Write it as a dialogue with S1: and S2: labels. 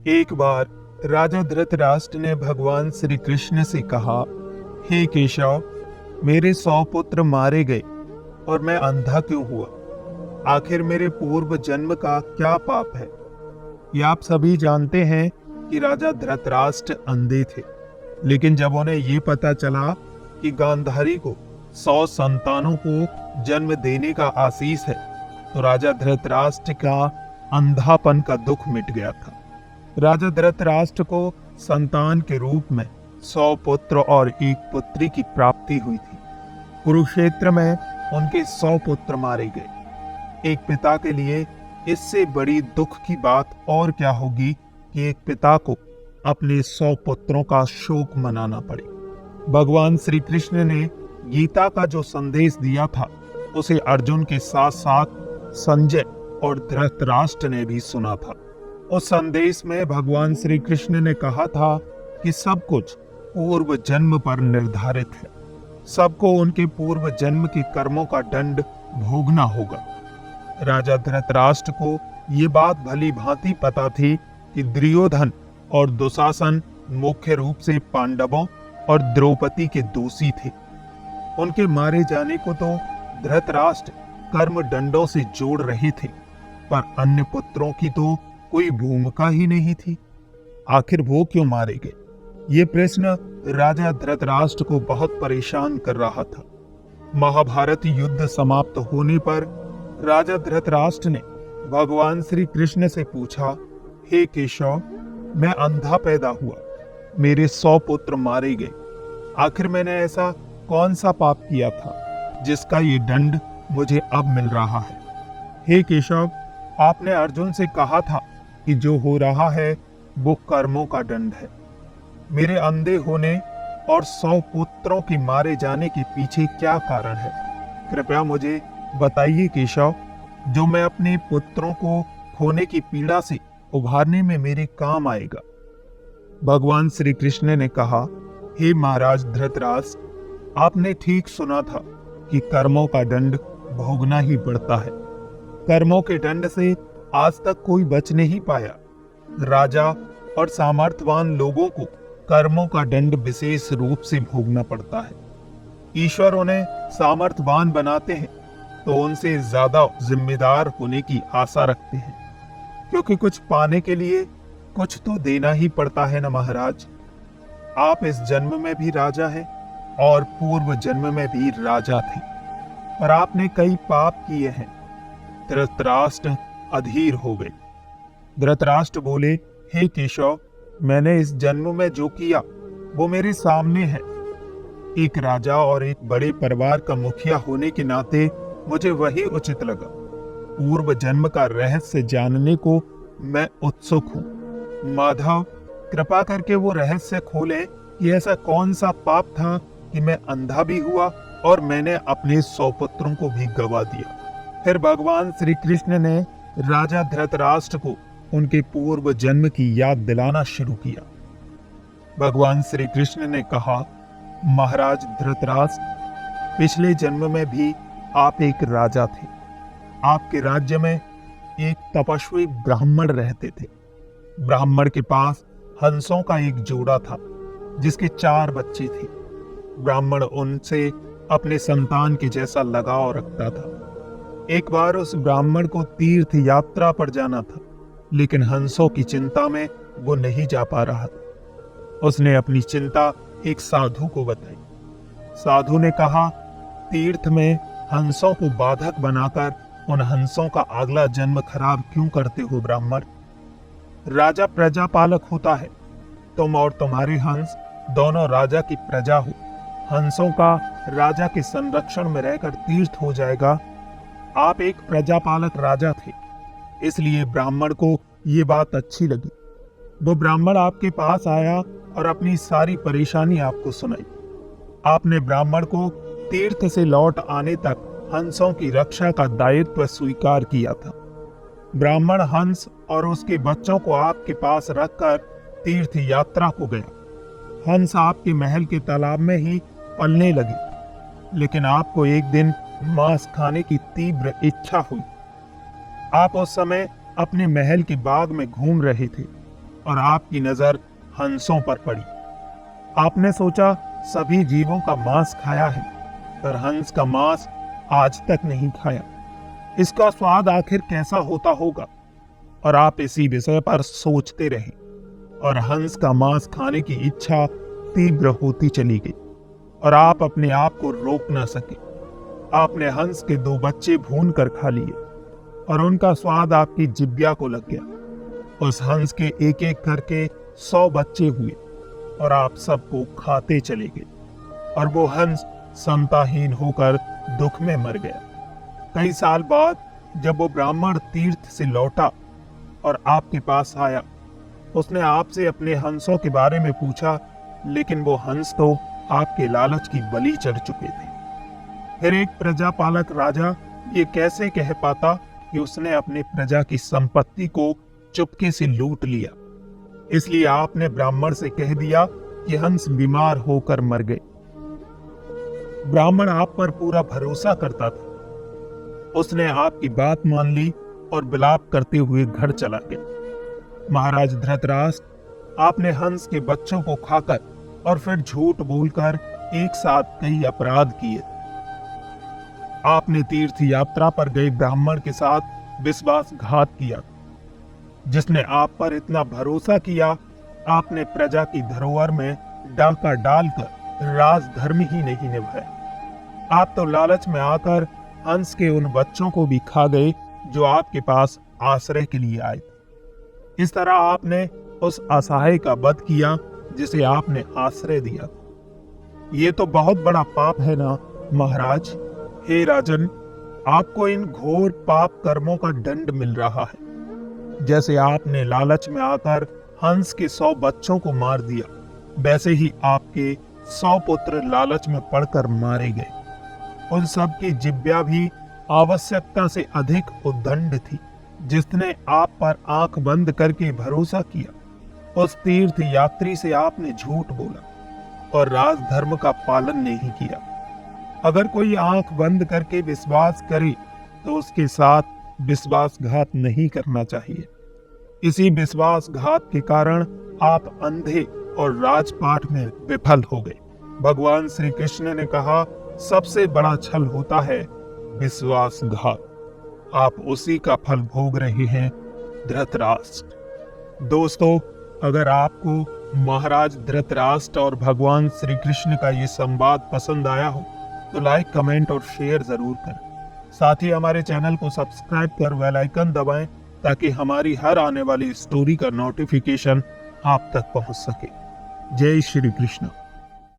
S1: एक बार राजा धृतराष्ट्र ने भगवान श्री कृष्ण से कहा, हे केशव, मेरे 100 पुत्र मारे गए और मैं अंधा क्यों हुआ? आखिर मेरे पूर्व जन्म का क्या पाप है? ये आप सभी जानते हैं कि राजा धृतराष्ट्र अंधे थे, लेकिन जब उन्हें ये पता चला कि गांधारी को 100 संतानों को जन्म देने का आशीष है, तो राजा धृतराष्ट्र का अंधापन का दुख मिट गया था। राजा धृतराष्ट्र को संतान के रूप में 100 पुत्र और एक पुत्री की प्राप्ति हुई थी। कुरुक्षेत्र में उनके 100 पुत्र मारे गए। एक पिता के लिए इससे बड़ी दुख की बात और क्या होगी कि एक पिता को अपने 100 पुत्रों का शोक मनाना पड़े। भगवान श्री कृष्ण ने गीता का जो संदेश दिया था, उसे अर्जुन के साथ साथ संजय और धृतराष्ट्र ने भी सुना था। उस संदेश में भगवान श्री कृष्ण ने कहा था कि सब कुछ पूर्व जन्म पर निर्धारित है। सबको उनके पूर्व जन्म के कर्मों का दंड भोगना होगा। राजा धृतराष्ट्र को ये बात भली भांति पता थी कि दुर्योधन और दुशासन मुख्य रूप से पांडवों और द्रौपदी के दोषी थे। उनके मारे जाने को तो धृतराष्ट्र कर्म दंडों से जोड़ रहे थे, पर अन्य पुत्रों की तो कोई भूमिका ही नहीं थी। आखिर वो क्यों मारे गए? ये प्रश्न राजा धृतराष्ट्र को बहुत परेशान कर रहा था। महाभारत युद्ध समाप्त होने पर राजा धृतराष्ट्र ने भगवान श्री कृष्ण से पूछा, हे केशव, मैं अंधा पैदा हुआ, मेरे 100 पुत्र मारे गए। आखिर मैंने ऐसा कौन सा पाप किया था जिसका ये दंड मुझे अब मिल रहा है? हे केशव, आपने अर्जुन से कहा था कि जो हो रहा है वो कर्मों का दंड है। मेरे अंधे होने और 100 पुत्रों के मारे जाने के पीछे क्या कारण है? कृपया मुझे बताइए केशव, जो मैं अपने पुत्रों को खोने की पीड़ा से उभारने में मेरे काम आएगा। भगवान श्री कृष्ण ने कहा, हे महाराज धृतराष्ट्र, आपने ठीक सुना था कि कर्मों का दंड भोगना ही पड़ता है। कर्मों के दंड से आज तक कोई बच नहीं पाया। राजा और सामर्थ्यवान लोगों को कर्मों का दंड विशेष रूप से भोगना पड़ता है। ईश्वर उन्हें सामर्थ्यवान बनाते हैं तो उनसे ज्यादा जिम्मेदार होने की आशा रखते हैं, क्योंकि कुछ पाने के लिए कुछ तो देना ही पड़ता है ना महाराज। आप इस जन्म में भी राजा हैं और पूर्व जन्म में भी राजा थे, पर आपने कई पाप किए हैं। धृतराष्ट्र अधीर हो गए। धृतराष्ट्र बोले, हे केशव, मैंने इस जन्म में जो किया वो मेरे सामने है। एक राजा और एक बड़े परिवार का मुखिया होने के नाते मुझे वही उचित लगा। पूर्व जन्म का रहस्य जानने को मैं उत्सुक हूँ। माधव, कृपा करके वो रहस्य खोलें कि ऐसा कौन सा पाप था कि मैं अंधा भी हुआ और मैंने अपने 100 पुत्रों को भी गवा दिया। फिर भगवान श्री कृष्ण ने राजा धृतराष्ट्र को उनके पूर्व जन्म की याद दिलाना शुरू किया। भगवान श्री कृष्ण ने कहा, महाराज धृतराष्ट्र, पिछले जन्म में भी आप एक राजा थे। आपके राज्य में एक तपस्वी ब्राह्मण रहते थे। ब्राह्मण के पास हंसों का एक जोड़ा था जिसके 4 बच्चे थे। ब्राह्मण उनसे अपने संतान के जैसा लगाव रखता था। एक बार उस ब्राह्मण को तीर्थ यात्रा पर जाना था, लेकिन हंसों की चिंता में वो नहीं जा पा रहा था। उसने अपनी चिंता एक साधु को बताई। साधु ने कहा, तीर्थ में हंसों को बाधक बनाकर उन हंसों का अगला जन्म खराब क्यों करते हो ब्राह्मण? राजा प्रजा पालक होता है। तुम और तुम्हारे हंस दोनों राजा की प्रजा हो। हंसों का राजा के संरक्षण में रहकर तीर्थ हो जाएगा। आप एक प्रजा पालक राजा थे, इसलिए ब्राह्मण को ये बात अच्छी लगी। वो ब्राह्मण आपके पास आया और अपनी सारी परेशानी आपको सुनाई। आपने ब्राह्मण को तीर्थ से लौट आने तक हंसों की रक्षा का दायित्व स्वीकार किया था। ब्राह्मण हंस और उसके बच्चों को आपके पास रखकर तीर्थ यात्रा को गया। हंस आपके महल के तालाब में ही पलने लगे, लेकिन आपको एक दिन मांस खाने की तीव्र इच्छा हुई। आप उस समय अपने महल के बाग में घूम रहे थे। और आपकी नजर हंसों पर पड़ी। आपने सोचा सभी जीवों का मांस खाया है, पर हंस का मांस आज तक नहीं खाया। इसका स्वाद आखिर कैसा होता होगा? और आप इसी विषय पर सोचते रहे और हंस का मांस खाने की इच्छा तीव्र होती चली गई और आप अपने आप को रोक न सके। आपने हंस के 2 बच्चे भून कर खा लिए और उनका स्वाद आपकी जिह्वा को लग गया। उस हंस के एक एक करके 100 बच्चे हुए और आप सबको खाते चले गए और वो हंस समताहीन होकर दुख में मर गया। कई साल बाद जब वो ब्राह्मण तीर्थ से लौटा और आपके पास आया, उसने आपसे अपने हंसों के बारे में पूछा, लेकिन वो हंस तो आपके लालच की बलि चढ़ चुके थे। फिर एक प्रजापालक राजा ये कैसे कह पाता कि उसने अपने प्रजा की संपत्ति को चुपके से लूट लिया? इसलिए आपने ब्राह्मण से कह दिया कि हंस बीमार होकर मर गए। ब्राह्मण आप पर पूरा भरोसा करता था। उसने आपकी बात मान ली और विलाप करते हुए घर चला गया। महाराज धृतराष्ट्र, आपने हंस के बच्चों को खाकर और फिर झूठ बोलकर एक साथ कई अपराध किए। आपने तीर्थ यात्रा पर गए ब्राह्मण के साथ विश्वासघात किया। जिसने आप पर इतना भरोसा किया, आपने प्रजा की धरोहर में डाका डालकर राजधर्म ही नहीं निभाया। आप तो लालच में आकर हंस के उन बच्चों को भी खा गए जो आपके पास आश्रय के लिए आए। इस तरह आपने उस असहाय का वध किया जिसे आपने आश्रय दिया। ये तो बहुत बड़ा पाप है ना महाराज। हे राजन, आपको इन घोर पाप कर्मों का दंड मिल रहा है। जैसे आपने लालच में आकर हंस के 100 बच्चों को मार दिया, वैसे ही आपके 100 पुत्र लालच में पड़कर मारे गए। उन सब की जिह्वा भी आवश्यकता से अधिक उद्दंड थी। जिसने आप पर आंख बंद करके भरोसा किया, उस तीर्थ यात्री से आपने झूठ बोला और राजधर्म का पालन नहीं किया। अगर कोई आंख बंद करके विश्वास करे तो उसके साथ विश्वासघात नहीं करना चाहिए। इसी विश्वासघात के कारण आप अंधे और राजपाट में विफल हो गए। भगवान श्री कृष्ण ने कहा, सबसे बड़ा छल होता है विश्वासघात। आप उसी का फल भोग रहे हैं धृतराष्ट्र। दोस्तों, अगर आपको महाराज धृतराष्ट्र और भगवान श्री कृष्ण का ये संवाद पसंद आया हो तो लाइक, कमेंट और शेयर जरूर करें। साथ ही हमारे चैनल को सब्सक्राइब कर बेल आइकन दबाएं ताकि हमारी हर आने वाली स्टोरी का नोटिफिकेशन आप तक पहुंच सके। जय श्री कृष्ण।